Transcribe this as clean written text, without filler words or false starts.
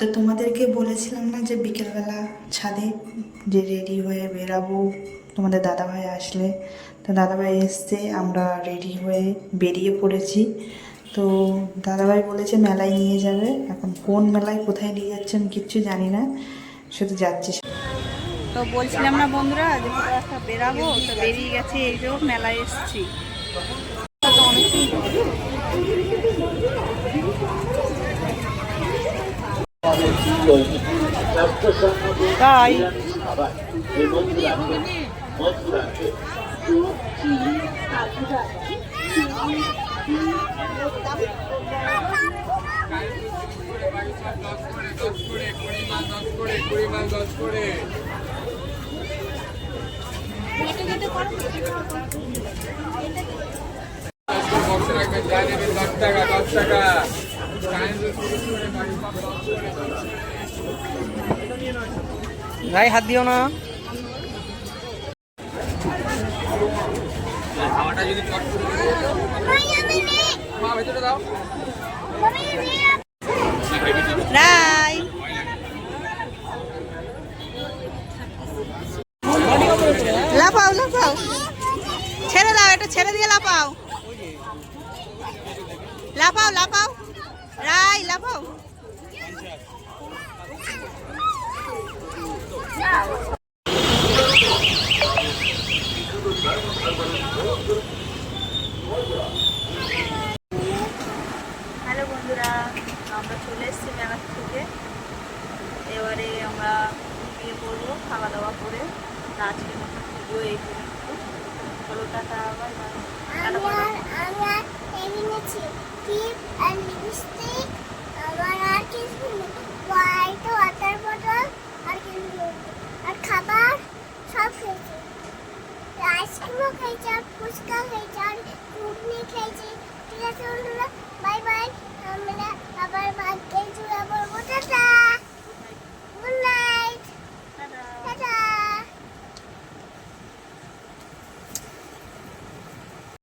তো তোমাদেরকে বলেছিলাম না যে বিকেলবেলা ছাদে যে রেডি হয়ে বেরাবো তোমাদের দাদাভাই আসলে। তো দাদাভাই এসছে, আমরা রেডি হয়ে বেরিয়ে পড়েছি। তো দাদাভাই বলেছে মেলায় নিয়ে যাবে, এখন কোন মেলায় কোথায় নিয়ে যাচ্ছে আমি কিচ্ছু জানি না, শুধু যাচ্ছি। তো বলছিলাম না বন্ধুরা যে কোথাও একটা বেরাবো, তো বেরিয়ে গেছে, এই যে মেলায় এসেছি। তাই ভাই হাত দিও না। রাই লাফাও লাফাও, ছেড়ে দাও, এটা ছেড়ে দিয়ে লাফাও, লাফাও লাফাও, রাই লাফাও। হ্যালো বন্ধুরা, আমরা চলে এসেছি মেলা থেকে। এবারে আমরা গিয়ে পড়বো খাওয়া দাওয়া করে। আজকের মতো ভিডিও এই পর্যন্ত। চলো টাটা, বাই বাই। আমরা এনেছি ক্লিপ আর লিপস্টিক, আবার আর কিছু হোয়াইট ওয়াটার বটল আর কিছু আর খাবার সব খেয়েছি। আইসক্রিমও খেয়েছি আর ফুচকা খেয়েছি আর ঘুগনি খেয়েছি। ঠিক আছে।